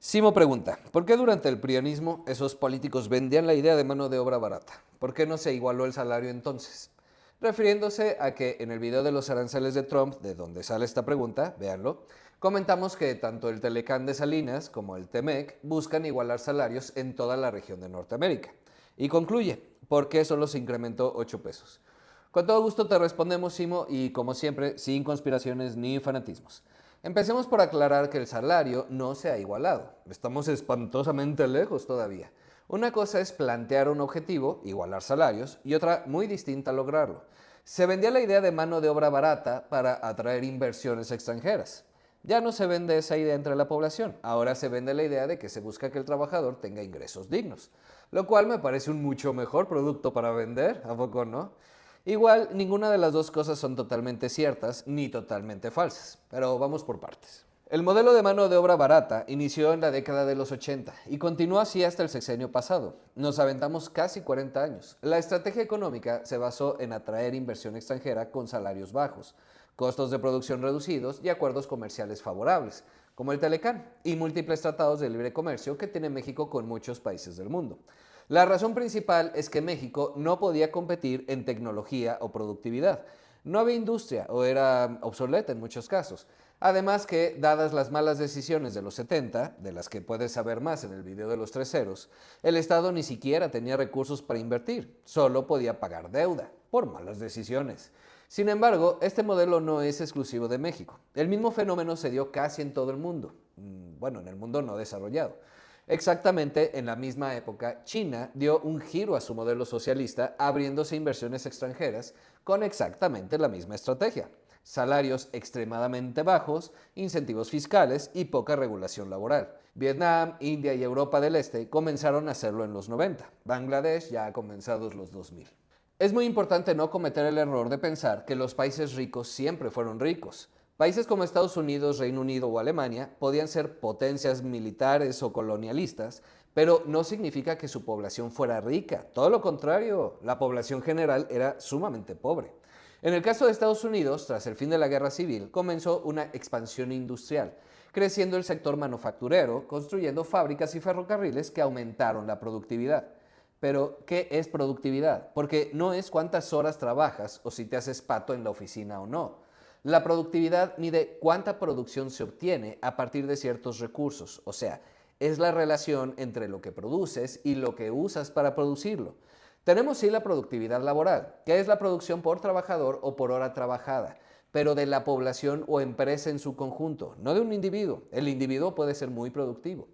Simo pregunta, ¿por qué durante el prianismo esos políticos vendían la idea de mano de obra barata? ¿Por qué no se igualó el salario entonces? Refiriéndose a que en el video de los aranceles de Trump, de donde sale esta pregunta, véanlo, comentamos que tanto el Telecán de Salinas como el TEMEC buscan igualar salarios en toda la región de Norteamérica. Y concluye, ¿por qué solo se incrementó 8 pesos? Con todo gusto te respondemos, Simo, y como siempre, sin conspiraciones ni fanatismos. Empecemos por aclarar que el salario no se ha igualado. Estamos espantosamente lejos todavía. Una cosa es plantear un objetivo, igualar salarios, y otra muy distinta lograrlo. Se vendía la idea de mano de obra barata para atraer inversiones extranjeras. Ya no se vende esa idea entre la población, ahora se vende la idea de que se busca que el trabajador tenga ingresos dignos, lo cual me parece un mucho mejor producto para vender, ¿a poco no? Igual, ninguna de las dos cosas son totalmente ciertas ni totalmente falsas, pero vamos por partes. El modelo de mano de obra barata inició en la década de los 80 y continuó así hasta el sexenio pasado. Nos aventamos casi 40 años. La estrategia económica se basó en atraer inversión extranjera con salarios bajos, costos de producción reducidos y acuerdos comerciales favorables, como el Telecán y múltiples tratados de libre comercio que tiene México con muchos países del mundo. La razón principal es que México no podía competir en tecnología o productividad. No había industria o era obsoleta en muchos casos. Además que, dadas las malas decisiones de los 70, de las que puedes saber más en el video de los tres ceros, el Estado ni siquiera tenía recursos para invertir, solo podía pagar deuda, por malas decisiones. Sin embargo, este modelo no es exclusivo de México. El mismo fenómeno se dio casi en todo el mundo, bueno, en el mundo no desarrollado. Exactamente en la misma época, China dio un giro a su modelo socialista, abriéndose inversiones extranjeras con exactamente la misma estrategia. Salarios extremadamente bajos, incentivos fiscales y poca regulación laboral. Vietnam, India y Europa del Este comenzaron a hacerlo en los 90. Bangladesh ya ha comenzado los 2000. Es muy importante no cometer el error de pensar que los países ricos siempre fueron ricos. Países como Estados Unidos, Reino Unido o Alemania podían ser potencias militares o colonialistas, pero no significa que su población fuera rica. Todo lo contrario, la población general era sumamente pobre. En el caso de Estados Unidos, tras el fin de la guerra civil, comenzó una expansión industrial, creciendo el sector manufacturero, construyendo fábricas y ferrocarriles que aumentaron la productividad. Pero, ¿qué es productividad? Porque no es cuántas horas trabajas o si te haces pato en la oficina o no. La productividad mide cuánta producción se obtiene a partir de ciertos recursos, o sea, es la relación entre lo que produces y lo que usas para producirlo. Tenemos sí la productividad laboral, que es la producción por trabajador o por hora trabajada, pero de la población o empresa en su conjunto, no de un individuo. El individuo puede ser muy productivo.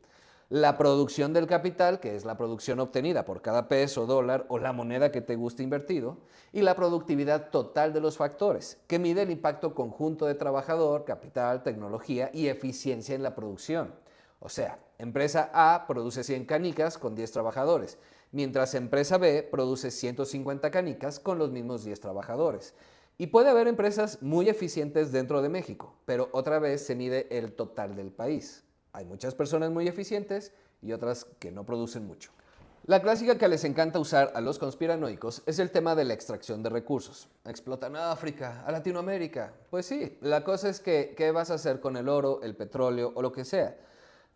La producción del capital, que es la producción obtenida por cada peso, dólar o la moneda que te guste invertido, y la productividad total de los factores, que mide el impacto conjunto de trabajador, capital, tecnología y eficiencia en la producción. O sea, empresa A produce 100 canicas con 10 trabajadores, mientras empresa B produce 150 canicas con los mismos 10 trabajadores. Y puede haber empresas muy eficientes dentro de México, pero otra vez se mide el total del país. Hay muchas personas muy eficientes y otras que no producen mucho. La clásica que les encanta usar a los conspiranoicos es el tema de la extracción de recursos. Explotan a África, a Latinoamérica. Pues sí, la cosa es que, ¿qué vas a hacer con el oro, el petróleo o lo que sea?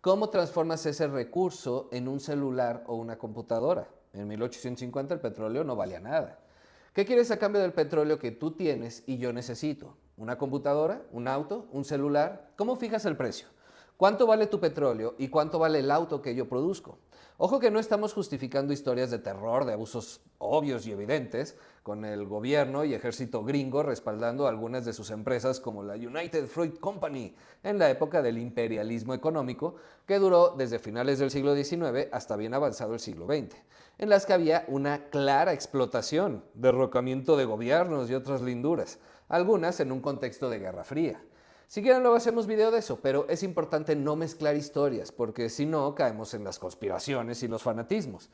¿Cómo transformas ese recurso en un celular o una computadora? En 1850 el petróleo no valía nada. ¿Qué quieres a cambio del petróleo que tú tienes y yo necesito? ¿Una computadora? ¿Un auto? ¿Un celular? ¿Cómo fijas el precio? ¿Cuánto vale tu petróleo y cuánto vale el auto que yo produzco? Ojo que no estamos justificando historias de terror, de abusos obvios y evidentes, con el gobierno y ejército gringo respaldando algunas de sus empresas como la United Fruit Company en la época del imperialismo económico que duró desde finales del siglo XIX hasta bien avanzado el siglo XX, en las que había una clara explotación, derrocamiento de gobiernos y otras linduras, algunas en un contexto de Guerra Fría. Si quieren luego hacemos video de eso, pero es importante no mezclar historias, porque si no caemos en las conspiraciones y los fanatismos.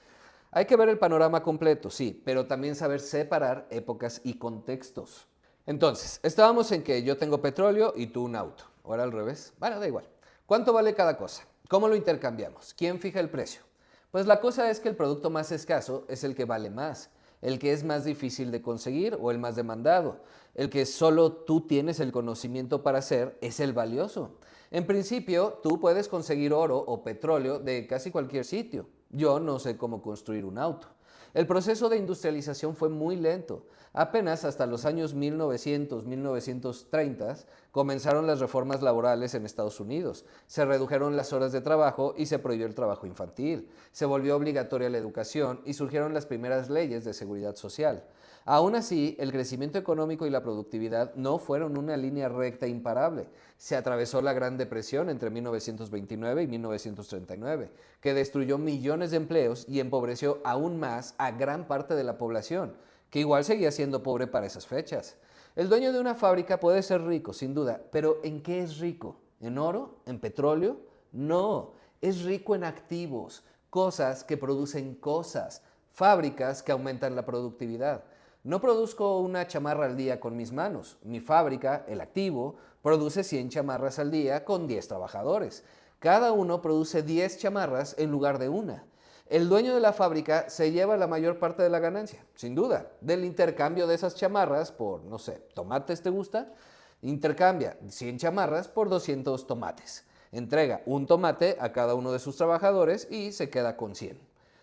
Hay que ver el panorama completo, sí, pero también saber separar épocas y contextos. Entonces, estábamos en que yo tengo petróleo y tú un auto. Ahora al revés. Bueno, da igual. ¿Cuánto vale cada cosa? ¿Cómo lo intercambiamos? ¿Quién fija el precio? Pues la cosa es que el producto más escaso es el que vale más, el que es más difícil de conseguir o el más demandado, el que solo tú tienes el conocimiento para hacer es el valioso. En principio, tú puedes conseguir oro o petróleo de casi cualquier sitio. Yo no sé cómo construir un auto. El proceso de industrialización fue muy lento. Apenas hasta los años 1900-1930 comenzaron las reformas laborales en Estados Unidos. Se redujeron las horas de trabajo y se prohibió el trabajo infantil. Se volvió obligatoria la educación y surgieron las primeras leyes de seguridad social. Aún así, el crecimiento económico y la productividad no fueron una línea recta imparable. Se atravesó la Gran Depresión entre 1929 y 1939, que destruyó millones de empleos y empobreció aún más a gran parte de la población, que igual seguía siendo pobre para esas fechas. El dueño de una fábrica puede ser rico, sin duda, pero ¿en qué es rico? ¿En oro? ¿En petróleo? No, es rico en activos, cosas que producen cosas, fábricas que aumentan la productividad. No produzco una chamarra al día con mis manos. Mi fábrica, el activo, produce 100 chamarras al día con 10 trabajadores. Cada uno produce 10 chamarras en lugar de una. El dueño de la fábrica se lleva la mayor parte de la ganancia, sin duda, del intercambio de esas chamarras por, no sé, tomates te gusta, intercambia 100 chamarras por 200 tomates. Entrega un tomate a cada uno de sus trabajadores y se queda con 100.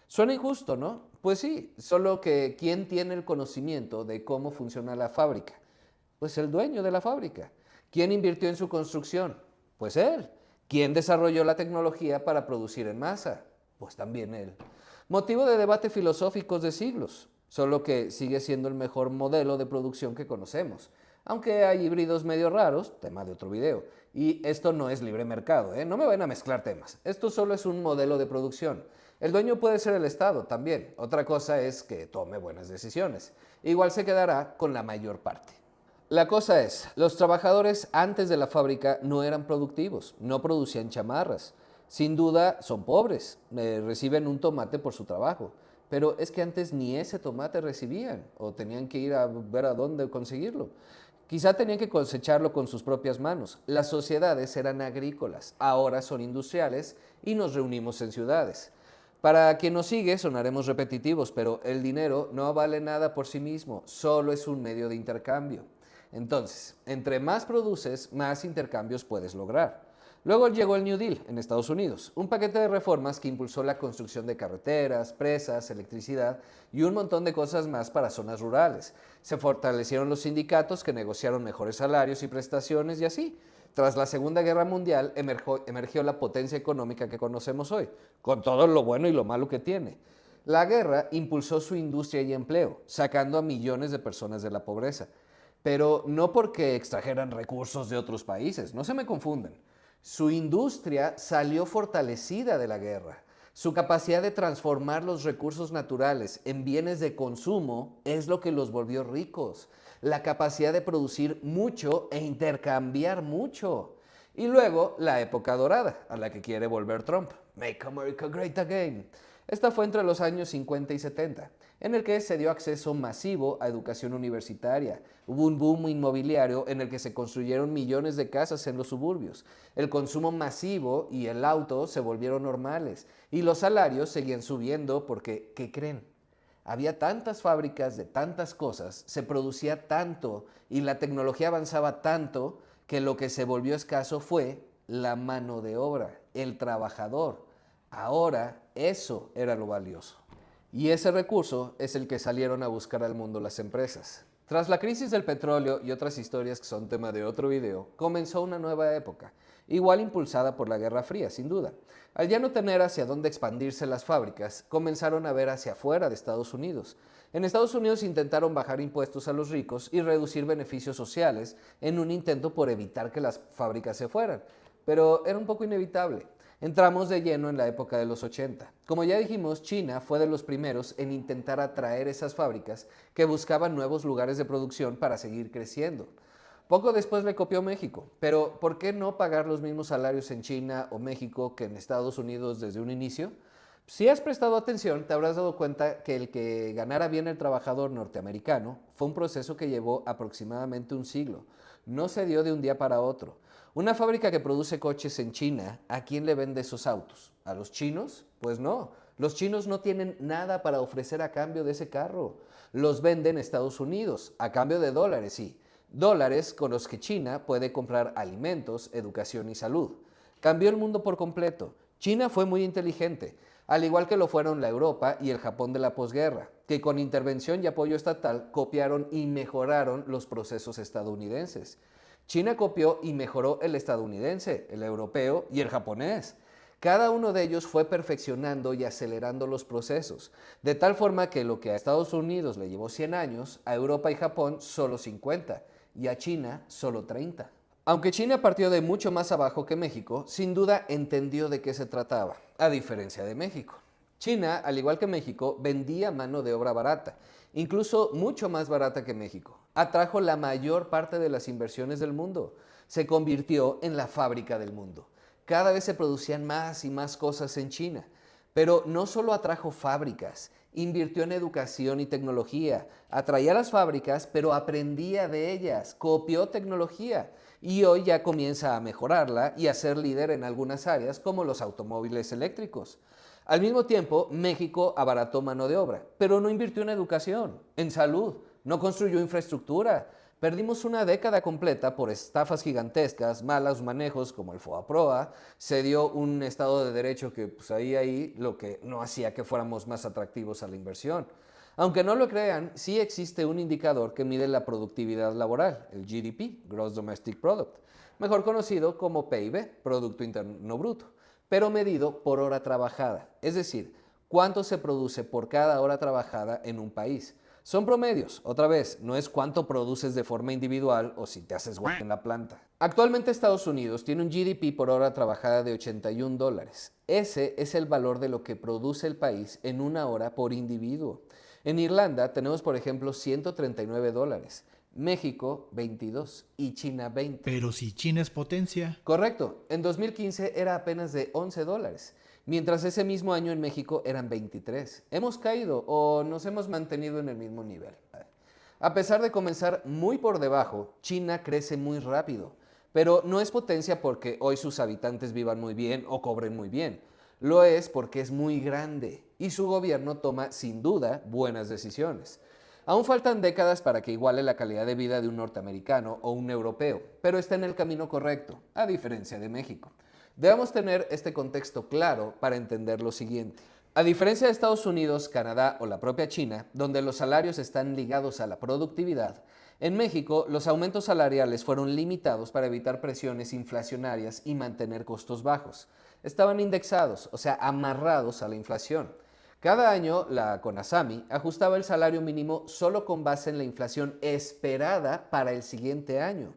Suena injusto, ¿no? Pues sí, solo que ¿quién tiene el conocimiento de cómo funciona la fábrica? Pues el dueño de la fábrica. ¿Quién invirtió en su construcción? Pues él. ¿Quién desarrolló la tecnología para producir en masa? Pues también él. Motivo de debate filosóficos de siglos, solo que sigue siendo el mejor modelo de producción que conocemos. Aunque hay híbridos medio raros, tema de otro video. Y esto no es libre mercado, ¿eh? No me vayan a mezclar temas. Esto solo es un modelo de producción. El dueño puede ser el Estado también. Otra cosa es que tome buenas decisiones. Igual se quedará con la mayor parte. La cosa es, los trabajadores antes de la fábrica no eran productivos, no producían chamarras. Sin duda son pobres, reciben un tomate por su trabajo. Pero es que antes ni ese tomate recibían o tenían que ir a ver a dónde conseguirlo. Quizá tenían que cosecharlo con sus propias manos. Las sociedades eran agrícolas, ahora son industriales y nos reunimos en ciudades. Para quien nos sigue sonaremos repetitivos, pero el dinero no vale nada por sí mismo, solo es un medio de intercambio. Entonces, entre más produces, más intercambios puedes lograr. Luego llegó el New Deal en Estados Unidos, un paquete de reformas que impulsó la construcción de carreteras, presas, electricidad y un montón de cosas más para zonas rurales. Se fortalecieron los sindicatos que negociaron mejores salarios y prestaciones y así. Tras la Segunda Guerra Mundial emergió la potencia económica que conocemos hoy, con todo lo bueno y lo malo que tiene. La guerra impulsó su industria y empleo, sacando a millones de personas de la pobreza. Pero no porque extrajeran recursos de otros países, no se me confunden. Su industria salió fortalecida de la guerra. Su capacidad de transformar los recursos naturales en bienes de consumo es lo que los volvió ricos. La capacidad de producir mucho e intercambiar mucho. Y luego la época dorada, a la que quiere volver Trump. Make America Great Again. Esta fue entre los años 50 y 70, en el que se dio acceso masivo a educación universitaria. Hubo un boom inmobiliario en el que se construyeron millones de casas en los suburbios. El consumo masivo y el auto se volvieron normales. Y los salarios seguían subiendo porque, ¿qué creen? Había tantas fábricas de tantas cosas, se producía tanto y la tecnología avanzaba tanto que lo que se volvió escaso fue la mano de obra, el trabajador. Ahora eso era lo valioso. Y ese recurso es el que salieron a buscar al mundo las empresas. Tras la crisis del petróleo y otras historias que son tema de otro video, comenzó una nueva época, igual impulsada por la Guerra Fría, sin duda. Al ya no tener hacia dónde expandirse las fábricas, comenzaron a ver hacia afuera de Estados Unidos. En Estados Unidos intentaron bajar impuestos a los ricos y reducir beneficios sociales en un intento por evitar que las fábricas se fueran, pero era un poco inevitable. Entramos de lleno en la época de los 80. Como ya dijimos, China fue de los primeros en intentar atraer esas fábricas que buscaban nuevos lugares de producción para seguir creciendo. Poco después le copió México, pero ¿por qué no pagar los mismos salarios en China o México que en Estados Unidos desde un inicio? Si has prestado atención, te habrás dado cuenta que el que ganara bien el trabajador norteamericano fue un proceso que llevó aproximadamente un siglo. No se dio de un día para otro. Una fábrica que produce coches en China, ¿a quién le vende esos autos? ¿A los chinos? Pues no. Los chinos no tienen nada para ofrecer a cambio de ese carro. Los venden en Estados Unidos, a cambio de dólares, sí. Dólares con los que China puede comprar alimentos, educación y salud. Cambió el mundo por completo. China fue muy inteligente, al igual que lo fueron la Europa y el Japón de la posguerra, que con intervención y apoyo estatal copiaron y mejoraron los procesos estadounidenses. China copió y mejoró el estadounidense, el europeo y el japonés. Cada uno de ellos fue perfeccionando y acelerando los procesos, de tal forma que lo que a Estados Unidos le llevó 100 años, a Europa y Japón solo 50, y a China solo 30. Aunque China partió de mucho más abajo que México, sin duda entendió de qué se trataba, a diferencia de México. China, al igual que México, vendía mano de obra barata, incluso mucho más barata que México. Atrajo la mayor parte de las inversiones del mundo. Se convirtió en la fábrica del mundo. Cada vez se producían más y más cosas en China. Pero no solo atrajo fábricas, invirtió en educación y tecnología, atraía las fábricas, pero aprendía de ellas, copió tecnología y hoy ya comienza a mejorarla y a ser líder en algunas áreas como los automóviles eléctricos. Al mismo tiempo, México abarató mano de obra, pero no invirtió en educación, en salud, no construyó infraestructura. Perdimos una década completa por estafas gigantescas, malos manejos como el FOAPROA, se dio un Estado de Derecho que pues ahí lo que no hacía que fuéramos más atractivos a la inversión. Aunque no lo crean, sí existe un indicador que mide la productividad laboral, el GDP, Gross Domestic Product, mejor conocido como PIB, Producto Interno Bruto, pero medido por hora trabajada, es decir, cuánto se produce por cada hora trabajada en un país. Son promedios, otra vez, no es cuánto produces de forma individual o si te haces guay en la planta. Actualmente Estados Unidos tiene un GDP por hora trabajada de $81. Ese es el valor de lo que produce el país en una hora por individuo. En Irlanda tenemos, por ejemplo, $139, México 22 y China 20. Pero si China es potencia. Correcto, en 2015 era apenas de $11, mientras ese mismo año en México eran 23. Hemos caído o nos hemos mantenido en el mismo nivel. A pesar de comenzar muy por debajo, China crece muy rápido, pero no es potencia porque hoy sus habitantes vivan muy bien o cobren muy bien. Lo es porque es muy grande y su gobierno toma sin duda buenas decisiones. Aún faltan décadas para que iguale la calidad de vida de un norteamericano o un europeo, pero está en el camino correcto, a diferencia de México. Debemos tener este contexto claro para entender lo siguiente. A diferencia de Estados Unidos, Canadá o la propia China, donde los salarios están ligados a la productividad, en México los aumentos salariales fueron limitados para evitar presiones inflacionarias y mantener costos bajos. Estaban indexados, o sea, amarrados a la inflación. Cada año, la CONASAMI ajustaba el salario mínimo solo con base en la inflación esperada para el siguiente año.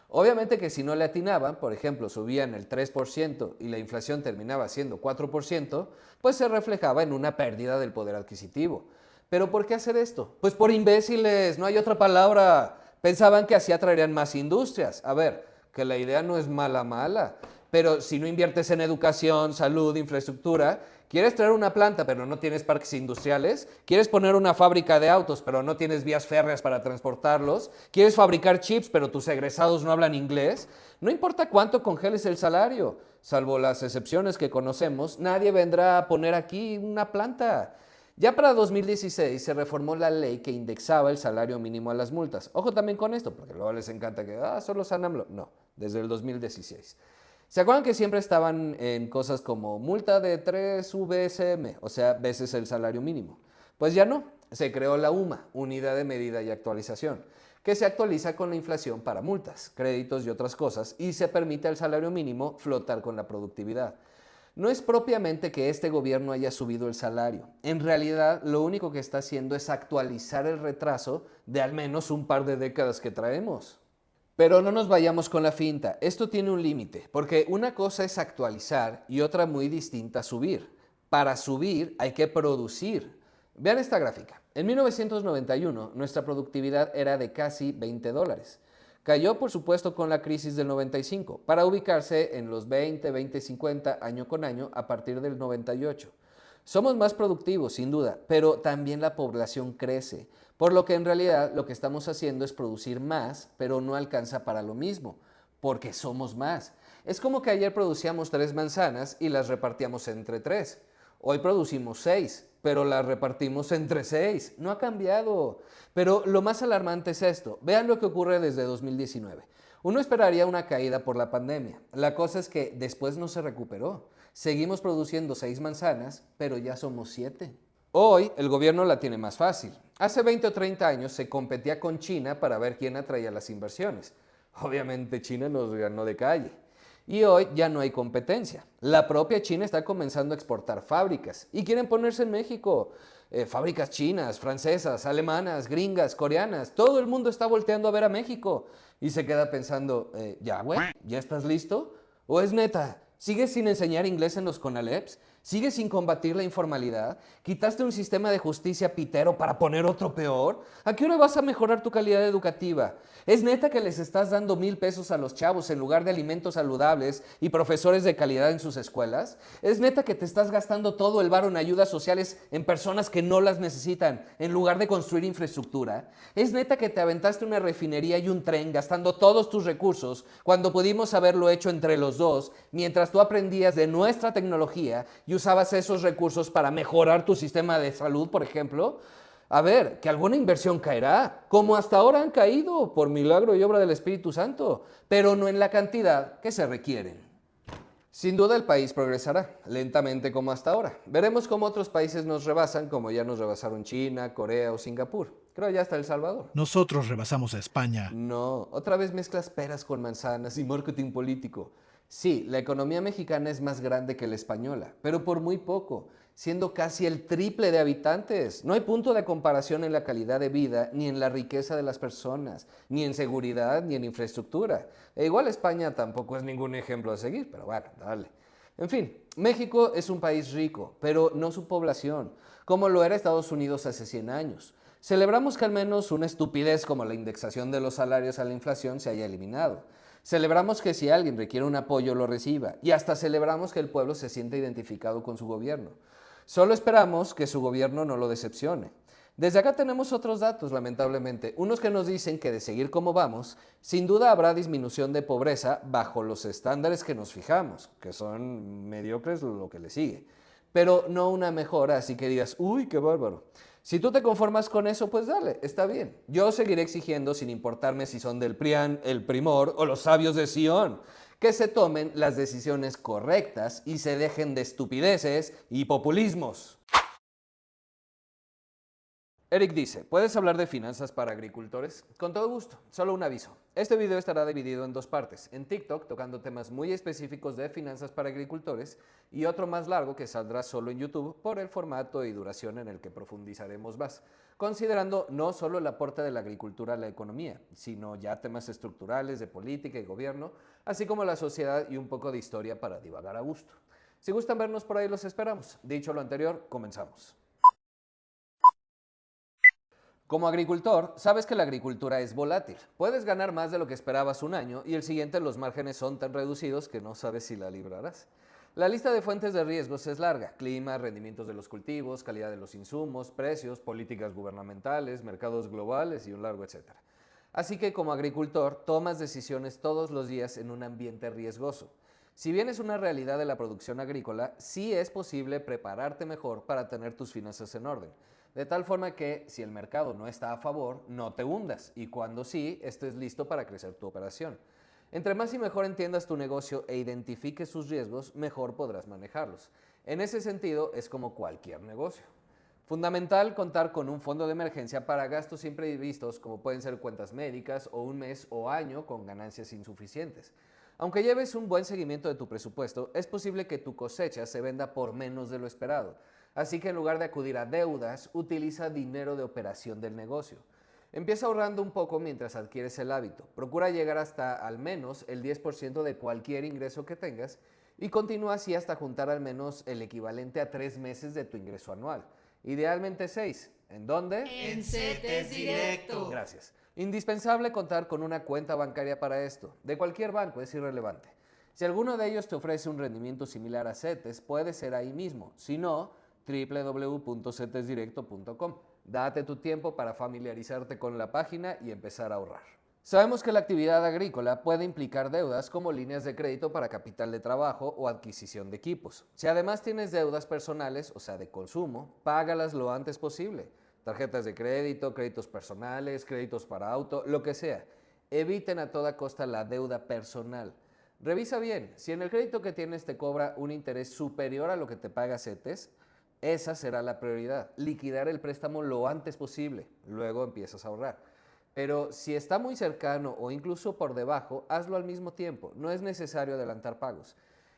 Obviamente que si no le atinaban, por ejemplo, subían el 3% y la inflación terminaba siendo 4%, pues se reflejaba en una pérdida del poder adquisitivo. ¿Pero por qué hacer esto? Pues por imbéciles, no hay otra palabra. Pensaban que así atraerían más industrias. A ver, que la idea no es mala, pero si no inviertes en educación, salud, infraestructura, quieres traer una planta pero no tienes parques industriales, quieres poner una fábrica de autos pero no tienes vías férreas para transportarlos, quieres fabricar chips pero tus egresados no hablan inglés, no importa cuánto congeles el salario, salvo las excepciones que conocemos, nadie vendrá a poner aquí una planta. Ya para 2016 se reformó la ley que indexaba el salario mínimo a las multas. Ojo también con esto, porque luego les encanta que, solo San AMLO. No, desde el 2016. ¿Se acuerdan que siempre estaban en cosas como multa de 3 VSM, o sea, veces el salario mínimo? Pues ya no, se creó la UMA, Unidad de Medida y Actualización, que se actualiza con la inflación para multas, créditos y otras cosas, y se permite al salario mínimo flotar con la productividad. No es propiamente que este gobierno haya subido el salario. En realidad, lo único que está haciendo es actualizar el retraso de al menos un par de décadas que traemos. Pero no nos vayamos con la finta, esto tiene un límite, porque una cosa es actualizar y otra muy distinta subir. Para subir hay que producir. Vean esta gráfica. En 1991 nuestra productividad era de casi $20. Cayó por supuesto con la crisis del 95, para ubicarse en los 20, 50 año con año a partir del 98. Somos más productivos, sin duda, pero también la población crece, por lo que en realidad lo que estamos haciendo es producir más, pero no alcanza para lo mismo, porque somos más. Es como que ayer producíamos 3 manzanas y las repartíamos entre 3. Hoy producimos 6, pero las repartimos entre 6. No ha cambiado. Pero lo más alarmante es esto. Vean lo que ocurre desde 2019. Uno esperaría una caída por la pandemia. La cosa es que después no se recuperó. Seguimos produciendo 6 manzanas, pero ya somos 7. Hoy el gobierno la tiene más fácil. Hace 20 o 30 años se competía con China para ver quién atraía las inversiones. Obviamente China nos ganó de calle. Y hoy ya no hay competencia. La propia China está comenzando a exportar fábricas y quieren ponerse en México. Fábricas chinas, francesas, alemanas, gringas, coreanas. Todo el mundo está volteando a ver a México y se queda pensando, ya güey, ¿ya estás listo? ¿O es neta? ¿Sigues sin enseñar inglés en los CONALEPs? ¿Sigues sin combatir la informalidad? ¿Quitaste un sistema de justicia pitero para poner otro peor? ¿A qué hora vas a mejorar tu calidad educativa? ¿Es neta que les estás dando 1,000 pesos a los chavos en lugar de alimentos saludables y profesores de calidad en sus escuelas? ¿Es neta que te estás gastando todo el varo en ayudas sociales en personas que no las necesitan en lugar de construir infraestructura? ¿Es neta que te aventaste una refinería y un tren gastando todos tus recursos cuando pudimos haberlo hecho entre los dos mientras tú aprendías de nuestra tecnología y usabas esos recursos para mejorar tu sistema de salud, por ejemplo? A ver, que alguna inversión caerá, como hasta ahora han caído por milagro y obra del Espíritu Santo, pero no en la cantidad que se requieren. Sin duda el país progresará, lentamente como hasta ahora. Veremos cómo otros países nos rebasan, como ya nos rebasaron China, Corea o Singapur. Creo ya hasta El Salvador. Nosotros rebasamos a España. No, otra vez mezclas peras con manzanas y marketing político. Sí, la economía mexicana es más grande que la española, pero por muy poco, siendo casi el triple de habitantes. No hay punto de comparación en la calidad de vida, ni en la riqueza de las personas, ni en seguridad, ni en infraestructura. E igual España tampoco es ningún ejemplo a seguir, pero bueno, dale. En fin, México es un país rico, pero no su población, como lo era Estados Unidos hace 100 años. Celebramos que al menos una estupidez como la indexación de los salarios a la inflación se haya eliminado. Celebramos que si alguien requiere un apoyo lo reciba y hasta celebramos que el pueblo se sienta identificado con su gobierno. Solo esperamos que su gobierno no lo decepcione. Desde acá tenemos otros datos, lamentablemente, unos que nos dicen que de seguir como vamos, sin duda habrá disminución de pobreza bajo los estándares que nos fijamos, que son mediocres lo que le sigue, pero no una mejora, así que digas, uy, qué bárbaro. Si tú te conformas con eso, pues dale, está bien. Yo seguiré exigiendo, sin importarme si son del PRIAN, el Primor o los sabios de Sion, que se tomen las decisiones correctas y se dejen de estupideces y populismos. Eric dice, ¿puedes hablar de finanzas para agricultores? Con todo gusto, solo un aviso. Este video estará dividido en 2 partes. En TikTok, tocando temas muy específicos de finanzas para agricultores, y otro más largo que saldrá solo en YouTube por el formato y duración en el que profundizaremos más, considerando no solo el aporte de la agricultura a la economía, sino ya temas estructurales de política y gobierno, así como la sociedad y un poco de historia para divagar a gusto. Si gustan vernos por ahí, los esperamos. Dicho lo anterior, comenzamos. Como agricultor, sabes que la agricultura es volátil. Puedes ganar más de lo que esperabas un año y el siguiente los márgenes son tan reducidos que no sabes si la librarás. La lista de fuentes de riesgos es larga: clima, rendimientos de los cultivos, calidad de los insumos, precios, políticas gubernamentales, mercados globales y un largo etcétera. Así que como agricultor tomas decisiones todos los días en un ambiente riesgoso. Si bien es una realidad de la producción agrícola, sí es posible prepararte mejor para tener tus finanzas en orden. De tal forma que, si el mercado no está a favor, no te hundas y cuando sí, estés listo para crecer tu operación. Entre más y mejor entiendas tu negocio e identifiques sus riesgos, mejor podrás manejarlos. En ese sentido, es como cualquier negocio. Fundamental contar con un fondo de emergencia para gastos imprevistos como pueden ser cuentas médicas o un mes o año con ganancias insuficientes. Aunque lleves un buen seguimiento de tu presupuesto, es posible que tu cosecha se venda por menos de lo esperado. Así que en lugar de acudir a deudas, utiliza dinero de operación del negocio. Empieza ahorrando un poco mientras adquieres el hábito. Procura llegar hasta al menos el 10% de cualquier ingreso que tengas y continúa así hasta juntar al menos el equivalente a 3 meses de tu ingreso anual. Idealmente 6. ¿En dónde? En CETES Directo. Gracias. Indispensable contar con una cuenta bancaria para esto. De cualquier banco, es irrelevante. Si alguno de ellos te ofrece un rendimiento similar a CETES, puede ser ahí mismo. Si no, www.cetesdirecto.com. Date tu tiempo para familiarizarte con la página y empezar a ahorrar. Sabemos que la actividad agrícola puede implicar deudas como líneas de crédito para capital de trabajo o adquisición de equipos. Si además tienes deudas personales, o sea, de consumo, págalas lo antes posible. Tarjetas de crédito, créditos personales, créditos para auto, lo que sea. Eviten a toda costa la deuda personal. Revisa bien, si en el crédito que tienes te cobra un interés superior a lo que te paga CETES, esa será la prioridad, liquidar el préstamo lo antes posible, luego empiezas a ahorrar. Pero si está muy cercano o incluso por debajo, hazlo al mismo tiempo, no es necesario adelantar pagos.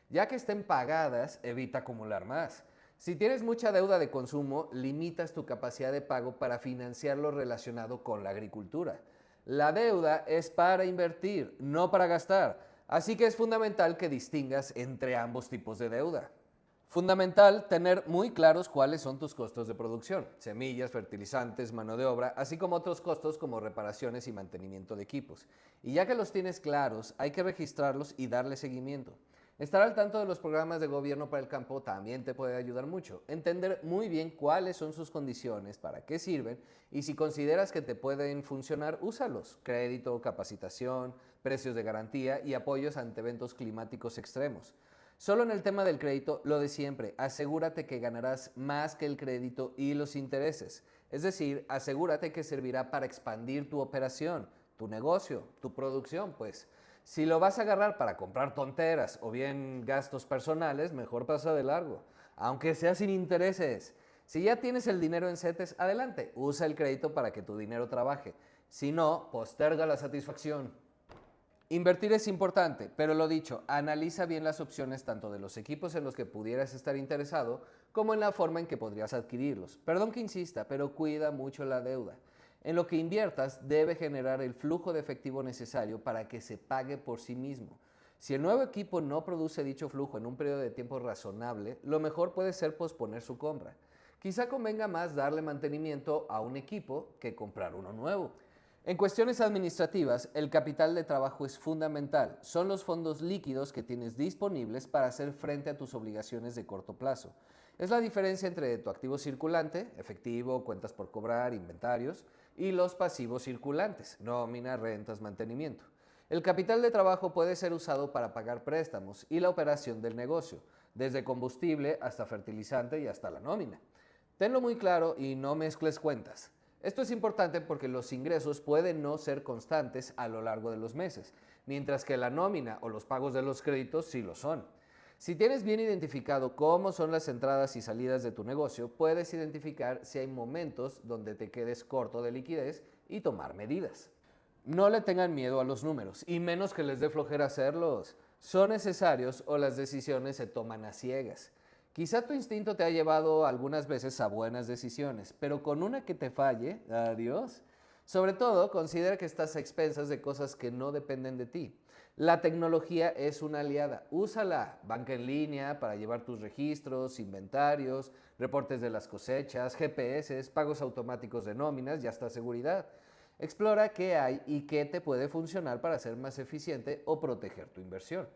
Ya que estén pagadas, evita acumular más. Si tienes mucha deuda de consumo, limitas tu capacidad de pago para financiar lo relacionado con la agricultura. La deuda es para invertir, no para gastar, así que es fundamental que distingas entre ambos tipos de deuda. Fundamental tener muy claros cuáles son tus costos de producción, semillas, fertilizantes, mano de obra, así como otros costos como reparaciones y mantenimiento de equipos. Y ya que los tienes claros, hay que registrarlos y darle seguimiento. Estar al tanto de los programas de gobierno para el campo también te puede ayudar mucho. Entender muy bien cuáles son sus condiciones, para qué sirven y si consideras que te pueden funcionar, úsalos. Crédito, capacitación, precios de garantía y apoyos ante eventos climáticos extremos. Solo en el tema del crédito, lo de siempre, asegúrate que ganarás más que el crédito y los intereses. Es decir, asegúrate que servirá para expandir tu operación, tu negocio, tu producción, pues. Si lo vas a agarrar para comprar tonteras o bien gastos personales, mejor pasa de largo, aunque sea sin intereses. Si ya tienes el dinero en CETES, adelante, usa el crédito para que tu dinero trabaje. Si no, posterga la satisfacción. Invertir es importante, pero lo dicho, analiza bien las opciones tanto de los equipos en los que pudieras estar interesado como en la forma en que podrías adquirirlos. Perdón que insista, pero cuida mucho la deuda. En lo que inviertas debe generar el flujo de efectivo necesario para que se pague por sí mismo. Si el nuevo equipo no produce dicho flujo en un periodo de tiempo razonable, lo mejor puede ser posponer su compra. Quizá convenga más darle mantenimiento a un equipo que comprar uno nuevo. En cuestiones administrativas, el capital de trabajo es fundamental. Son los fondos líquidos que tienes disponibles para hacer frente a tus obligaciones de corto plazo. Es la diferencia entre tu activo circulante, efectivo, cuentas por cobrar, inventarios, y los pasivos circulantes, nómina, rentas, mantenimiento. El capital de trabajo puede ser usado para pagar préstamos y la operación del negocio, desde combustible hasta fertilizante y hasta la nómina. Tenlo muy claro y no mezcles cuentas. Esto es importante porque los ingresos pueden no ser constantes a lo largo de los meses, mientras que la nómina o los pagos de los créditos sí lo son. Si tienes bien identificado cómo son las entradas y salidas de tu negocio, puedes identificar si hay momentos donde te quedes corto de liquidez y tomar medidas. No le tengan miedo a los números, y menos que les dé flojera hacerlos. Son necesarios o las decisiones se toman a ciegas. Quizá tu instinto te ha llevado algunas veces a buenas decisiones, pero con una que te falle, adiós. Sobre todo, considera que estás a expensas de cosas que no dependen de ti. La tecnología es una aliada, úsala. Banca en línea para llevar tus registros, inventarios, reportes de las cosechas, GPS, pagos automáticos de nóminas y hasta seguridad. Explora qué hay y qué te puede funcionar para ser más eficiente o proteger tu inversión.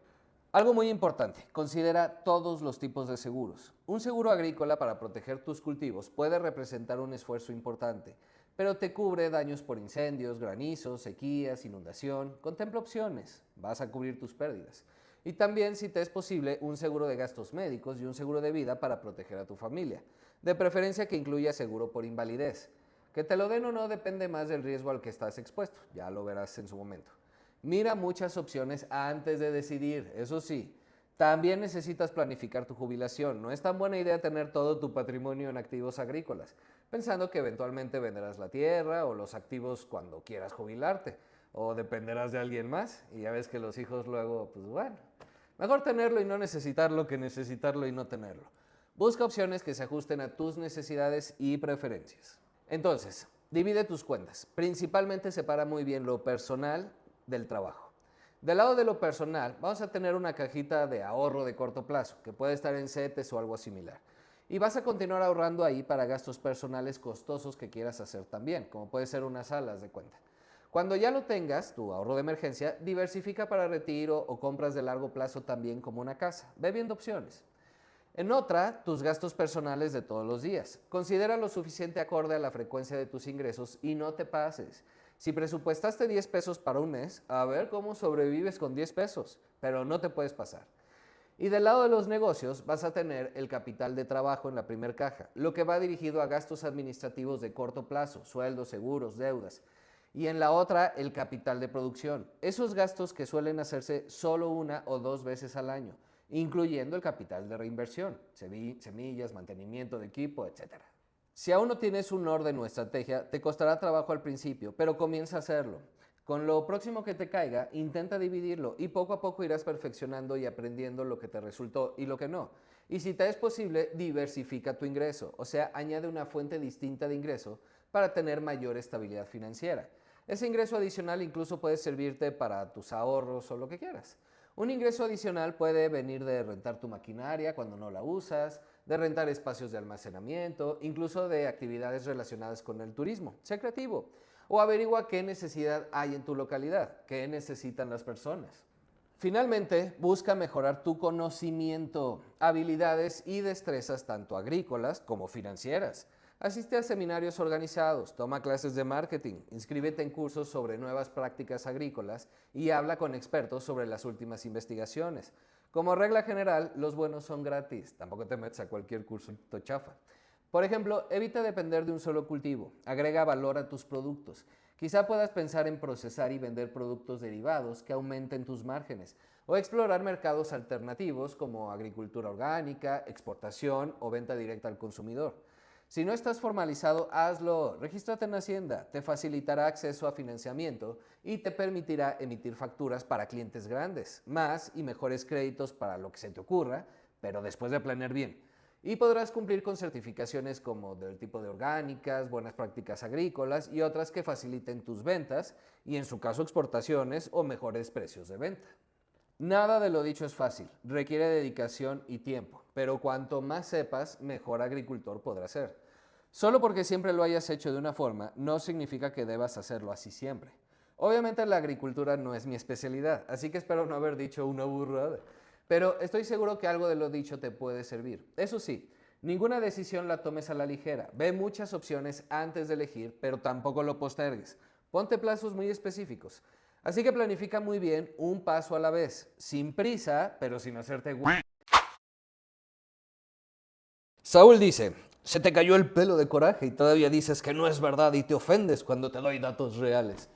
Algo muy importante, considera todos los tipos de seguros. Un seguro agrícola para proteger tus cultivos puede representar un esfuerzo importante, pero te cubre daños por incendios, granizos, sequías, inundación. Contempla opciones, vas a cubrir tus pérdidas. Y también, si te es posible, un seguro de gastos médicos y un seguro de vida para proteger a tu familia. De preferencia que incluya seguro por invalidez. Que te lo den o no depende más del riesgo al que estás expuesto, ya lo verás en su momento. Mira muchas opciones antes de decidir, eso sí. También necesitas planificar tu jubilación. No es tan buena idea tener todo tu patrimonio en activos agrícolas, pensando que eventualmente venderás la tierra o los activos cuando quieras jubilarte, o dependerás de alguien más, y ya ves que los hijos luego, pues bueno, mejor tenerlo y no necesitarlo que necesitarlo y no tenerlo. Busca opciones que se ajusten a tus necesidades y preferencias. Entonces, divide tus cuentas. Principalmente separa muy bien lo personal del trabajo. Del lado de lo personal, vamos a tener una cajita de ahorro de corto plazo, que puede estar en CETES o algo similar. Y vas a continuar ahorrando ahí para gastos personales costosos que quieras hacer también, como puede ser unas salas de cuenta. Cuando ya lo tengas, tu ahorro de emergencia, diversifica para retiro o compras de largo plazo también como una casa. Ve viendo opciones. En otra, tus gastos personales de todos los días. Considera lo suficiente acorde a la frecuencia de tus ingresos y no te pases. Si presupuestaste 10 pesos para un mes, a ver cómo sobrevives con 10 pesos, pero no te puedes pasar. Y del lado de los negocios vas a tener el capital de trabajo en la primera caja, lo que va dirigido a gastos administrativos de corto plazo, sueldos, seguros, deudas. Y en la otra, el capital de producción, esos gastos que suelen hacerse solo 1 o 2 veces al año, incluyendo el capital de reinversión, semillas, mantenimiento de equipo, etc. Si aún no tienes un orden o estrategia, te costará trabajo al principio, pero comienza a hacerlo. Con lo próximo que te caiga, intenta dividirlo y poco a poco irás perfeccionando y aprendiendo lo que te resultó y lo que no. Y si te es posible, diversifica tu ingreso, o sea, añade una fuente distinta de ingreso para tener mayor estabilidad financiera. Ese ingreso adicional incluso puede servirte para tus ahorros o lo que quieras. Un ingreso adicional puede venir de rentar tu maquinaria cuando no la usas, de rentar espacios de almacenamiento, incluso de actividades relacionadas con el turismo. Sé creativo. O averigua qué necesidad hay en tu localidad, qué necesitan las personas. Finalmente, busca mejorar tu conocimiento, habilidades y destrezas tanto agrícolas como financieras. Asiste a seminarios organizados, toma clases de marketing, inscríbete en cursos sobre nuevas prácticas agrícolas y habla con expertos sobre las últimas investigaciones. Como regla general, los buenos son gratis, tampoco te metes a cualquier curso chafa. Por ejemplo, evita depender de un solo cultivo, agrega valor a tus productos. Quizá puedas pensar en procesar y vender productos derivados que aumenten tus márgenes, o explorar mercados alternativos como agricultura orgánica, exportación o venta directa al consumidor. Si no estás formalizado, hazlo, regístrate en Hacienda, te facilitará acceso a financiamiento y te permitirá emitir facturas para clientes grandes, más y mejores créditos para lo que se te ocurra, pero después de planear bien. Y podrás cumplir con certificaciones como del tipo de orgánicas, buenas prácticas agrícolas y otras que faciliten tus ventas y en su caso exportaciones o mejores precios de venta. Nada de lo dicho es fácil, requiere dedicación y tiempo, pero cuanto más sepas, mejor agricultor podrás ser. Solo porque siempre lo hayas hecho de una forma, no significa que debas hacerlo así siempre. Obviamente la agricultura no es mi especialidad, así que espero no haber dicho una burrada. Pero estoy seguro que algo de lo dicho te puede servir. Eso sí, ninguna decisión la tomes a la ligera. Ve muchas opciones antes de elegir, pero tampoco lo postergues. Ponte plazos muy específicos. Así que planifica muy bien, un paso a la vez, sin prisa, pero sin hacerte güey. Saúl dice, se te cayó el pelo de coraje y todavía dices que no es verdad y te ofendes cuando te doy datos reales.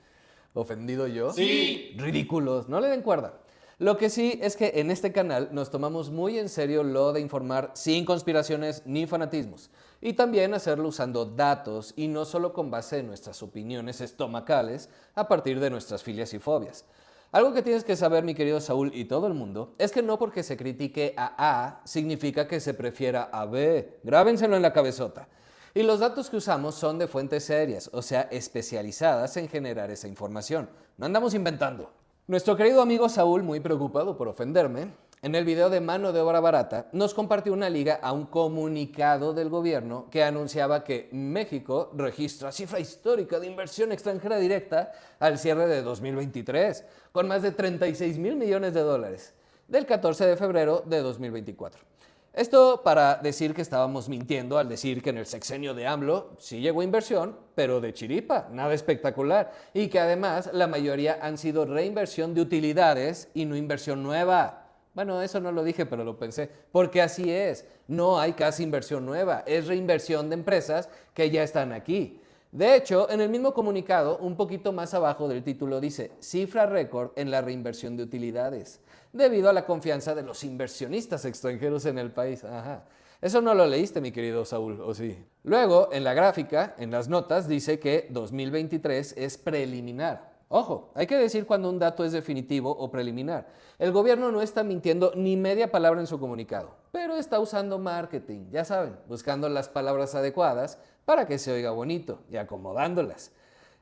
¿Ofendido yo? Sí. Ridículos, no le den cuerda. Lo que sí es que en este canal nos tomamos muy en serio lo de informar sin conspiraciones ni fanatismos y también hacerlo usando datos y no solo con base en nuestras opiniones estomacales a partir de nuestras filias y fobias. Algo que tienes que saber, mi querido Saúl y todo el mundo, es que no porque se critique a A significa que se prefiera a B. Grábenselo en la cabezota. Y los datos que usamos son de fuentes serias, o sea, especializadas en generar esa información. No andamos inventando. Nuestro querido amigo Saúl, muy preocupado por ofenderme, en el video de mano de obra barata, nos compartió una liga a un comunicado del gobierno que anunciaba que México registra cifra histórica de inversión extranjera directa al cierre de 2023, con más de 36 mil millones de dólares, del 14 de febrero de 2024. Esto para decir que estábamos mintiendo al decir que en el sexenio de AMLO sí llegó inversión, pero de chiripa, nada espectacular, y que además la mayoría han sido reinversión de utilidades y no inversión nueva. Bueno, eso no lo dije, pero lo pensé, porque así es, no hay casi inversión nueva, es reinversión de empresas que ya están aquí. De hecho, en el mismo comunicado, un poquito más abajo del título dice, cifra récord en la reinversión de utilidades, debido a la confianza de los inversionistas extranjeros en el país. Ajá. Eso no lo leíste, mi querido Saúl, ¿o sí? Luego, en la gráfica, en las notas, dice que 2023 es preliminar. Ojo, hay que decir cuando un dato es definitivo o preliminar. El gobierno no está mintiendo ni media palabra en su comunicado, pero está usando marketing, ya saben, buscando las palabras adecuadas para que se oiga bonito y acomodándolas.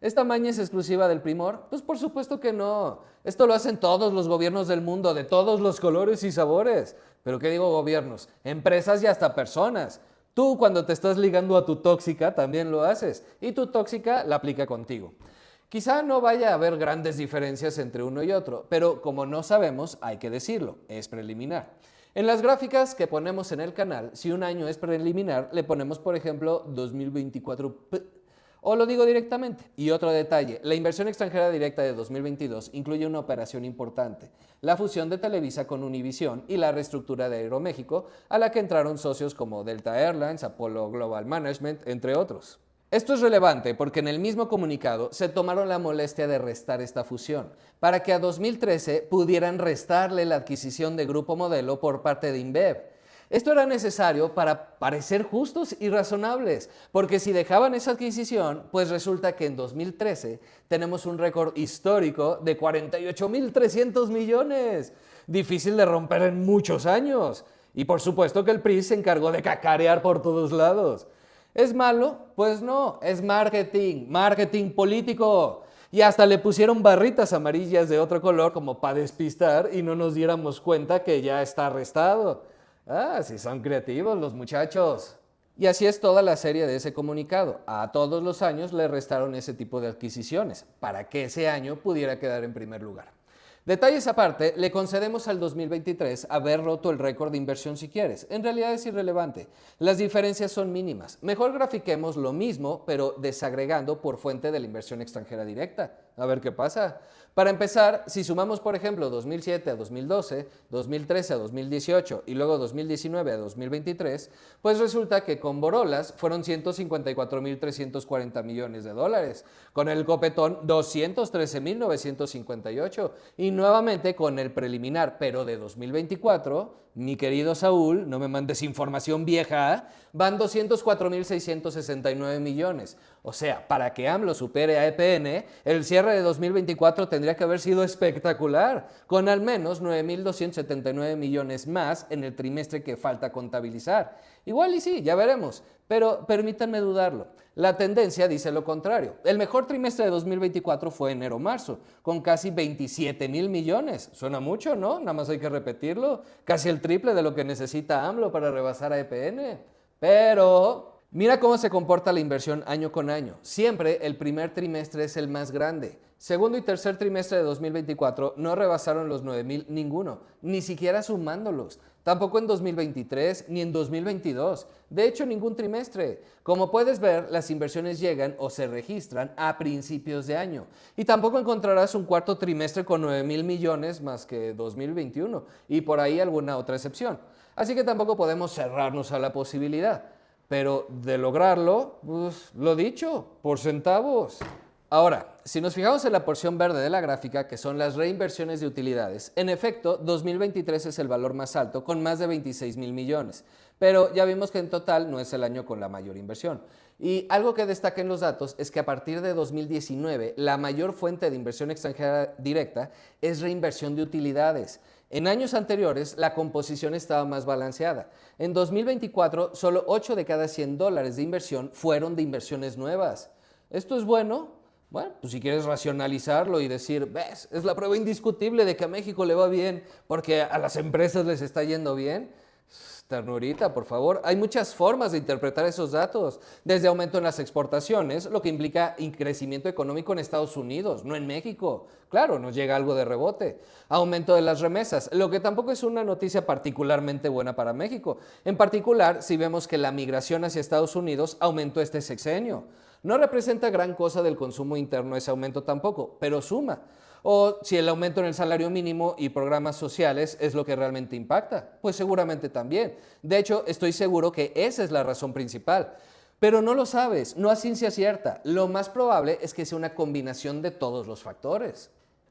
¿Esta maña es exclusiva del Primor? Pues por supuesto que no. Esto lo hacen todos los gobiernos del mundo, de todos los colores y sabores. ¿Pero qué digo gobiernos? Empresas y hasta personas. Tú cuando te estás ligando a tu tóxica también lo haces y tu tóxica la aplica contigo. Quizá no vaya a haber grandes diferencias entre uno y otro, pero como no sabemos, hay que decirlo, es preliminar. En las gráficas que ponemos en el canal, si un año es preliminar, le ponemos por ejemplo 2024, O lo digo directamente. Y otro detalle, la inversión extranjera directa de 2022 incluye una operación importante, la fusión de Televisa con Univisión y la reestructura de Aeroméxico, a la que entraron socios como Delta Airlines, Apollo Global Management, entre otros. Esto es relevante porque en el mismo comunicado se tomaron la molestia de restar esta fusión, para que a 2013 pudieran restarle la adquisición de Grupo Modelo por parte de InBev. Esto era necesario para parecer justos y razonables, porque si dejaban esa adquisición, pues resulta que en 2013 tenemos un récord histórico de 48.300 millones. Difícil de romper en muchos años. Y por supuesto que el PRI se encargó de cacarear por todos lados. ¿Es malo? Pues no, es marketing político. Y hasta le pusieron barritas amarillas de otro color como para despistar y no nos diéramos cuenta que ya está arrestado. Ah, sí son creativos los muchachos. Y así es toda la serie de ese comunicado. A todos los años le restaron ese tipo de adquisiciones, para que ese año pudiera quedar en primer lugar. Detalles aparte, le concedemos al 2023 haber roto el récord de inversión si quieres. En realidad es irrelevante. Las diferencias son mínimas. Mejor grafiquemos lo mismo, pero desagregando por fuente de la inversión extranjera directa. A ver qué pasa. Para empezar, si sumamos, por ejemplo, 2007 a 2012, 2013 a 2018 y luego 2019 a 2023, pues resulta que con Borolas fueron 154.340 millones de dólares, con el copetón 213.958 y nuevamente con el preliminar, pero de 2024, mi querido Saúl, no me mandes información vieja, van 204.669 millones. O sea, para que AMLO supere a EPN, el cierre de 2024 tendría que haber sido espectacular, con al menos 9.279 millones más en el trimestre que falta contabilizar. Igual y sí, ya veremos, pero permítanme dudarlo. La tendencia dice lo contrario. El mejor trimestre de 2024 fue enero-marzo, con casi 27.000 millones. Suena mucho, ¿no? Nada más hay que repetirlo. Casi el triple de lo que necesita AMLO para rebasar a EPN. Pero mira cómo se comporta la inversión año con año. Siempre el primer trimestre es el más grande. Segundo y tercer trimestre de 2024 no rebasaron los 9.000 ninguno, ni siquiera sumándolos. Tampoco en 2023 ni en 2022. De hecho, ningún trimestre. Como puedes ver, las inversiones llegan o se registran a principios de año. Y tampoco encontrarás un cuarto trimestre con 9.000 millones más que 2021 y por ahí alguna otra excepción. Así que tampoco podemos cerrarnos a la posibilidad. Pero de lograrlo, pues lo dicho, por centavos. Ahora, si nos fijamos en la porción verde de la gráfica, que son las reinversiones de utilidades, en efecto, 2023 es el valor más alto, con más de 26.000 millones. Pero ya vimos que en total no es el año con la mayor inversión. Y algo que destaca en los datos es que a partir de 2019, la mayor fuente de inversión extranjera directa es reinversión de utilidades. En años anteriores, la composición estaba más balanceada. En 2024, solo 8 de cada 100 dólares de inversión fueron de inversiones nuevas. ¿Esto es bueno? Bueno, pues si quieres racionalizarlo y decir, ves, es la prueba indiscutible de que a México le va bien porque a las empresas les está yendo bien. Ternurita, por favor. Hay muchas formas de interpretar esos datos, desde aumento en las exportaciones, lo que implica crecimiento económico en Estados Unidos, no en México. Claro, nos llega algo de rebote. Aumento de las remesas, lo que tampoco es una noticia particularmente buena para México. En particular, si vemos que la migración hacia Estados Unidos aumentó este sexenio. No representa gran cosa del consumo interno ese aumento tampoco, pero suma. O si el aumento en el salario mínimo y programas sociales es lo que realmente impacta, pues seguramente también. De hecho, estoy seguro que esa es la razón principal. Pero no lo sabes, no a ciencia cierta. Lo más probable es que sea una combinación de todos los factores.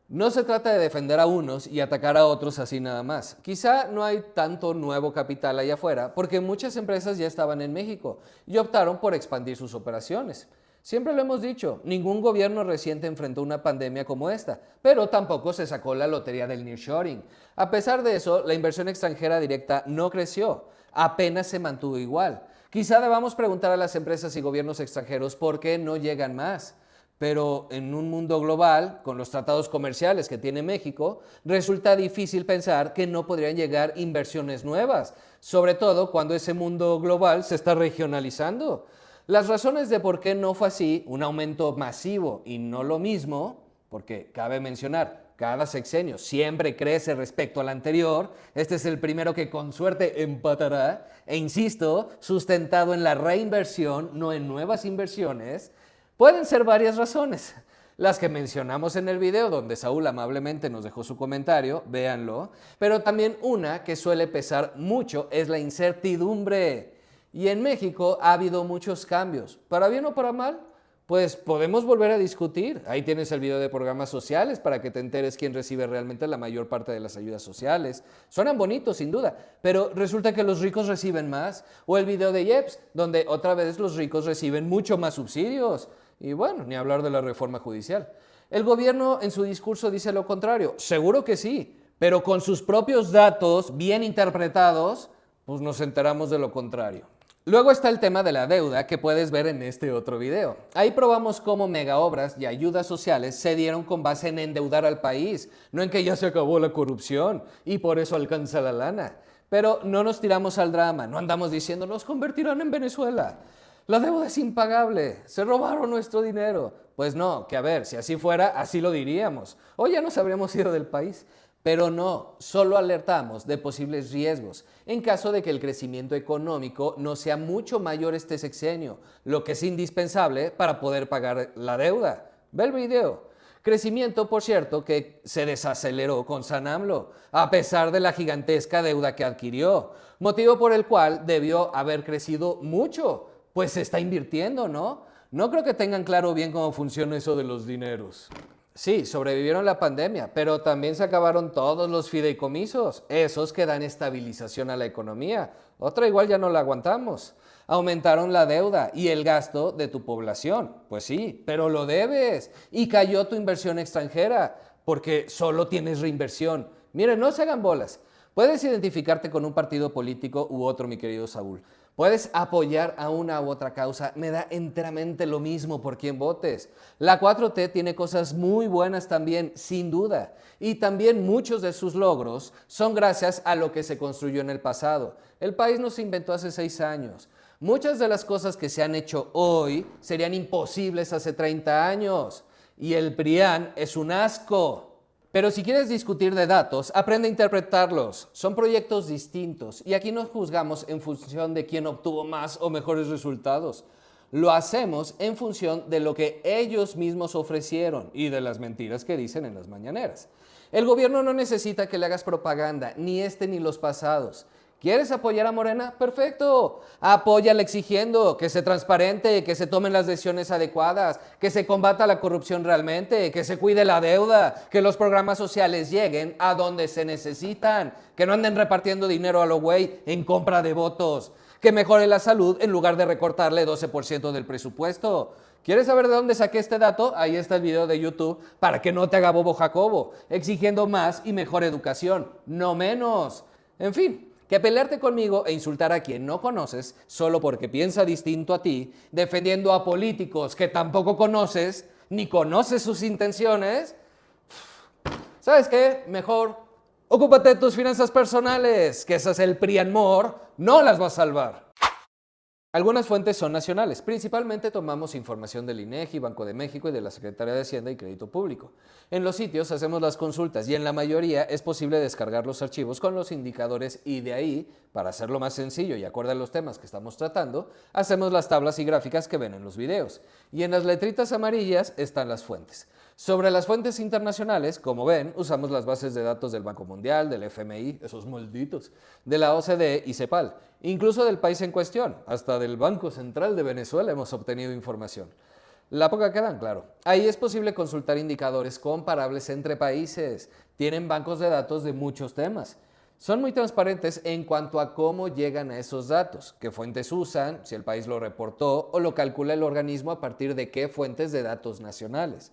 No se trata de defender a unos y atacar a otros así nada más. Quizá no hay tanto nuevo capital allá afuera porque muchas empresas ya estaban en México y optaron por expandir sus operaciones. Siempre lo hemos dicho, ningún gobierno reciente enfrentó una pandemia como esta, pero tampoco se sacó la lotería del nearshoring. A pesar de eso, la inversión extranjera directa no creció, apenas se mantuvo igual. Quizá debamos preguntar a las empresas y gobiernos extranjeros por qué no llegan más. Pero en un mundo global, con los tratados comerciales que tiene México, resulta difícil pensar que no podrían llegar inversiones nuevas, sobre todo cuando ese mundo global se está regionalizando. Las razones de por qué no fue así, un aumento masivo y no lo mismo, porque cabe mencionar, cada sexenio siempre crece respecto al anterior, este es el primero que con suerte empatará, e insisto, sustentado en la reinversión, no en nuevas inversiones. Pueden ser varias razones. Las que mencionamos en el video donde Saúl amablemente nos dejó su comentario, véanlo, pero también una que suele pesar mucho es la incertidumbre. Y en México ha habido muchos cambios, para bien o para mal. Pues podemos volver a discutir. Ahí tienes el video de programas sociales para que te enteres quién recibe realmente la mayor parte de las ayudas sociales. Suenan bonitos, sin duda, pero resulta que los ricos reciben más. O el video de IEPS, donde otra vez los ricos reciben mucho más subsidios. Y bueno, ni hablar de la reforma judicial. El gobierno en su discurso dice lo contrario. Seguro que sí, pero con sus propios datos bien interpretados, pues nos enteramos de lo contrario. Luego está el tema de la deuda que puedes ver en este otro video. Ahí probamos cómo megaobras y ayudas sociales se dieron con base en endeudar al país, no en que ya se acabó la corrupción y por eso alcanza la lana. Pero no nos tiramos al drama, no andamos diciendo nos convertirán en Venezuela. La deuda es impagable, se robaron nuestro dinero. Pues no, que a ver, si así fuera, así lo diríamos. O ya nos habríamos ido del país. Pero no, solo alertamos de posibles riesgos en caso de que el crecimiento económico no sea mucho mayor este sexenio, lo que es indispensable para poder pagar la deuda. Ve el video. Crecimiento, por cierto, que se desaceleró con San AMLO, a pesar de la gigantesca deuda que adquirió, motivo por el cual debió haber crecido mucho, pues se está invirtiendo, ¿no? No creo que tengan claro bien cómo funciona eso de los dineros. Sí, sobrevivieron la pandemia, pero también se acabaron todos los fideicomisos, esos que dan estabilización a la economía. Otra igual ya no la aguantamos. Aumentaron la deuda y el gasto de tu población. Pues sí, pero lo debes. Y cayó tu inversión extranjera, porque solo tienes reinversión. Miren, no se hagan bolas. Puedes identificarte con un partido político u otro, mi querido Saúl. Puedes apoyar a una u otra causa, me da enteramente lo mismo por quién votes. La 4T tiene cosas muy buenas también, sin duda, y también muchos de sus logros son gracias a lo que se construyó en el pasado. El país no se inventó hace 6 años. Muchas de las cosas que se han hecho hoy serían imposibles hace 30 años, y el PRIAN es un asco. Pero si quieres discutir de datos, aprende a interpretarlos. Son proyectos distintos y aquí no juzgamos en función de quién obtuvo más o mejores resultados. Lo hacemos en función de lo que ellos mismos ofrecieron y de las mentiras que dicen en las mañaneras. El gobierno no necesita que le hagas propaganda, ni este ni los pasados. ¿Quieres apoyar a Morena? Perfecto. Apóyala exigiendo que se transparente, que se tomen las decisiones adecuadas, que se combata la corrupción realmente, que se cuide la deuda, que los programas sociales lleguen a donde se necesitan, que no anden repartiendo dinero a lo güey en compra de votos, que mejore la salud en lugar de recortarle 12% del presupuesto. ¿Quieres saber de dónde saqué este dato? Ahí está el video de YouTube para que no te haga bobo Jacobo, exigiendo más y mejor educación, no menos. En fin. Que pelearte conmigo e insultar a quien no conoces solo porque piensa distinto a ti, defendiendo a políticos que tampoco conoces, ni conoces sus intenciones, ¿sabes qué? Mejor ocúpate de tus finanzas personales, que esas el PRIANMOR no las va a salvar. Algunas fuentes son nacionales, principalmente tomamos información del INEGI, Banco de México y de la Secretaría de Hacienda y Crédito Público. En los sitios hacemos las consultas y en la mayoría es posible descargar los archivos con los indicadores y de ahí, para hacerlo más sencillo y acorde a los temas que estamos tratando, hacemos las tablas y gráficas que ven en los videos. Y en las letritas amarillas están las fuentes. Sobre las fuentes internacionales, como ven, usamos las bases de datos del Banco Mundial, del FMI, esos malditos, de la OCDE y CEPAL, incluso del país en cuestión, hasta del Banco Central de Venezuela hemos obtenido información. La poca que dan, claro. Ahí es posible consultar indicadores comparables entre países. Tienen bancos de datos de muchos temas. Son muy transparentes en cuanto a cómo llegan a esos datos, qué fuentes usan, si el país lo reportó o lo calcula el organismo a partir de qué fuentes de datos nacionales.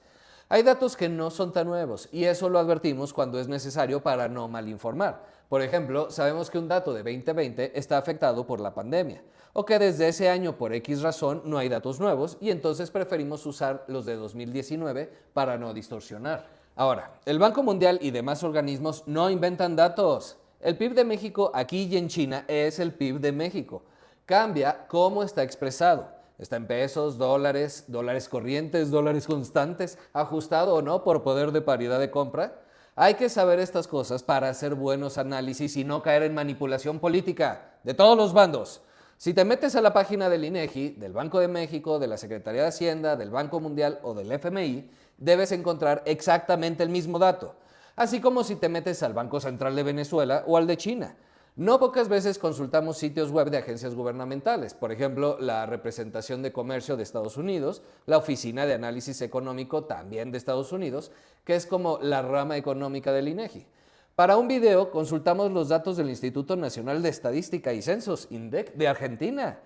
Hay datos que no son tan nuevos y eso lo advertimos cuando es necesario para no malinformar. Por ejemplo, sabemos que un dato de 2020 está afectado por la pandemia o que desde ese año por X razón no hay datos nuevos y entonces preferimos usar los de 2019 para no distorsionar. Ahora, el Banco Mundial y demás organismos no inventan datos. El PIB de México aquí y en China es el PIB de México. Cambia cómo está expresado. Está en pesos, dólares, dólares corrientes, dólares constantes, ajustado o no por poder de paridad de compra. Hay que saber estas cosas para hacer buenos análisis y no caer en manipulación política de todos los bandos. Si te metes a la página del INEGI, del Banco de México, de la Secretaría de Hacienda, del Banco Mundial o del FMI, debes encontrar exactamente el mismo dato, así como si te metes al Banco Central de Venezuela o al de China. No pocas veces consultamos sitios web de agencias gubernamentales, por ejemplo, la Representación de Comercio de Estados Unidos, la Oficina de Análisis Económico también de Estados Unidos, que es como la rama económica del INEGI. Para un video consultamos los datos del Instituto Nacional de Estadística y Censos, INDEC, de Argentina.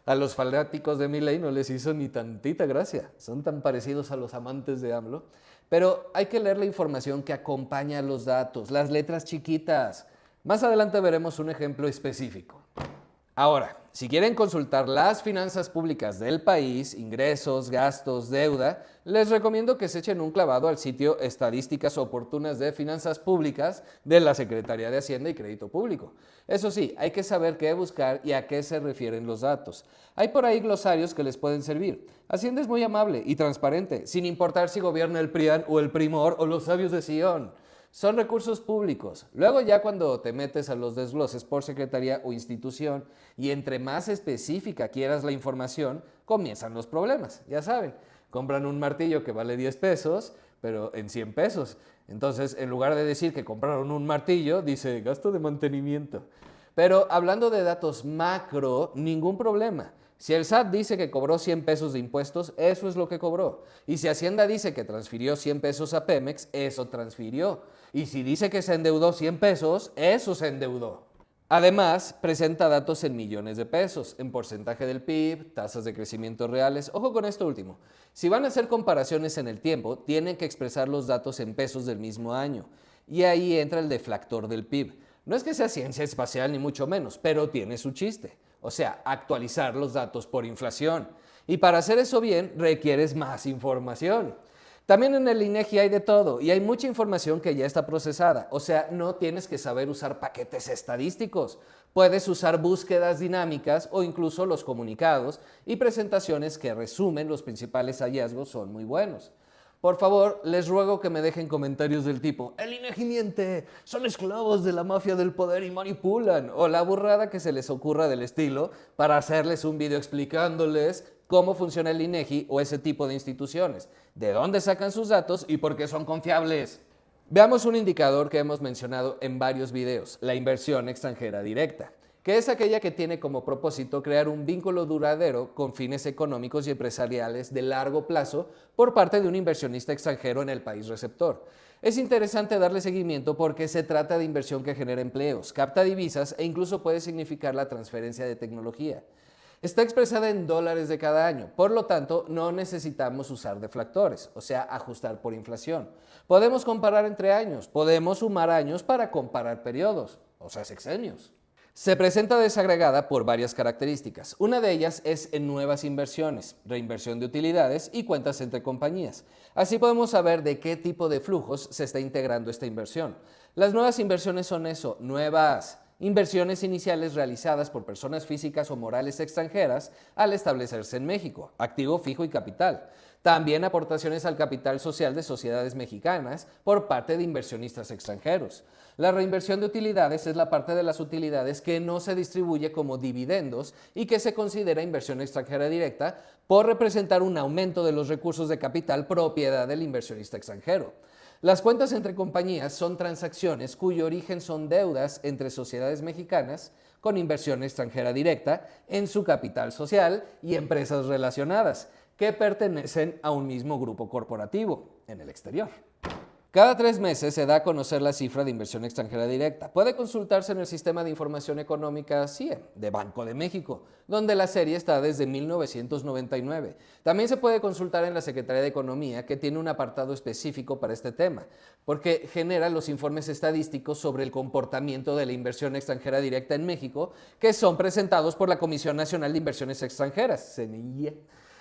A los fanáticos de Milei no les hizo ni tantita gracia, son tan parecidos a los amantes de AMLO. Pero hay que leer la información que acompaña a los datos, las letras chiquitas. Más adelante veremos un ejemplo específico. Ahora, si quieren consultar las finanzas públicas del país, ingresos, gastos, deuda, les recomiendo que se echen un clavado al sitio Estadísticas Oportunas de Finanzas Públicas de la Secretaría de Hacienda y Crédito Público. Eso sí, hay que saber qué buscar y a qué se refieren los datos. Hay por ahí glosarios que les pueden servir. Hacienda es muy amable y transparente, sin importar si gobierna el PRIAN o el Primor o los sabios de Sion. Son recursos públicos. Luego ya cuando te metes a los desgloses por secretaría o institución y entre más específica quieras la información, comienzan los problemas. Ya saben, compran un martillo que vale 10 pesos, pero en 100 pesos. Entonces, en lugar de decir que compraron un martillo, dice gasto de mantenimiento. Pero hablando de datos macro, ningún problema. Si el SAT dice que cobró 100 pesos de impuestos, eso es lo que cobró. Y si Hacienda dice que transfirió 100 pesos a Pemex, eso transfirió. Y si dice que se endeudó 100 pesos, eso se endeudó. Además, presenta datos en millones de pesos, en porcentaje del PIB, tasas de crecimiento reales. Ojo con esto último. Si van a hacer comparaciones en el tiempo, tienen que expresar los datos en pesos del mismo año. Y ahí entra el deflactor del PIB. No es que sea ciencia espacial ni mucho menos, pero tiene su chiste. O sea, actualizar los datos por inflación. Y para hacer eso bien, requieres más información. También en el INEGI hay de todo y hay mucha información que ya está procesada. O sea, no tienes que saber usar paquetes estadísticos. Puedes usar búsquedas dinámicas o incluso los comunicados y presentaciones que resumen los principales hallazgos son muy buenos. Por favor, les ruego que me dejen comentarios del tipo el INEGI miente, son esclavos de la mafia del poder y manipulan, o la burrada que se les ocurra del estilo para hacerles un video explicándoles cómo funciona el INEGI o ese tipo de instituciones, de dónde sacan sus datos y por qué son confiables. Veamos un indicador que hemos mencionado en varios videos, la inversión extranjera directa, que es aquella que tiene como propósito crear un vínculo duradero con fines económicos y empresariales de largo plazo por parte de un inversionista extranjero en el país receptor. Es interesante darle seguimiento porque se trata de inversión que genera empleos, capta divisas e incluso puede significar la transferencia de tecnología. Está expresada en dólares de cada año, por lo tanto no necesitamos usar deflactores, o sea, ajustar por inflación. Podemos comparar entre años, podemos sumar años para comparar periodos, o sea, sexenios. Se presenta desagregada por varias características. Una de ellas es en nuevas inversiones, reinversión de utilidades y cuentas entre compañías. Así podemos saber de qué tipo de flujos se está integrando esta inversión. Las nuevas inversiones son eso, nuevas. Inversiones iniciales realizadas por personas físicas o morales extranjeras al establecerse en México, activo fijo y capital. También aportaciones al capital social de sociedades mexicanas por parte de inversionistas extranjeros. La reinversión de utilidades es la parte de las utilidades que no se distribuye como dividendos y que se considera inversión extranjera directa por representar un aumento de los recursos de capital propiedad del inversionista extranjero. Las cuentas entre compañías son transacciones cuyo origen son deudas entre sociedades mexicanas con inversión extranjera directa en su capital social y empresas relacionadas que pertenecen a un mismo grupo corporativo en el exterior. Cada 3 meses se da a conocer la cifra de inversión extranjera directa. Puede consultarse en el Sistema de Información Económica CIE de Banco de México, donde la serie está desde 1999. También se puede consultar en la Secretaría de Economía, que tiene un apartado específico para este tema, porque genera los informes estadísticos sobre el comportamiento de la inversión extranjera directa en México, que son presentados por la Comisión Nacional de Inversiones Extranjeras, CNIE,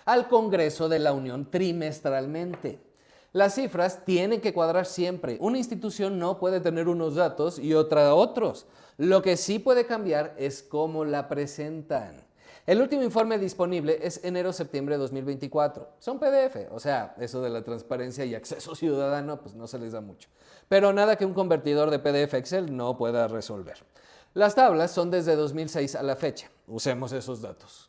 al Congreso de la Unión trimestralmente. Las cifras tienen que cuadrar siempre. Una institución no puede tener unos datos y otra otros. Lo que sí puede cambiar es cómo la presentan. El último informe disponible es enero-septiembre de 2024. Son PDF, o sea, eso de la transparencia y acceso ciudadano, pues no se les da mucho. Pero nada que un convertidor de PDF a Excel no pueda resolver. Las tablas son desde 2006 a la fecha. Usemos esos datos.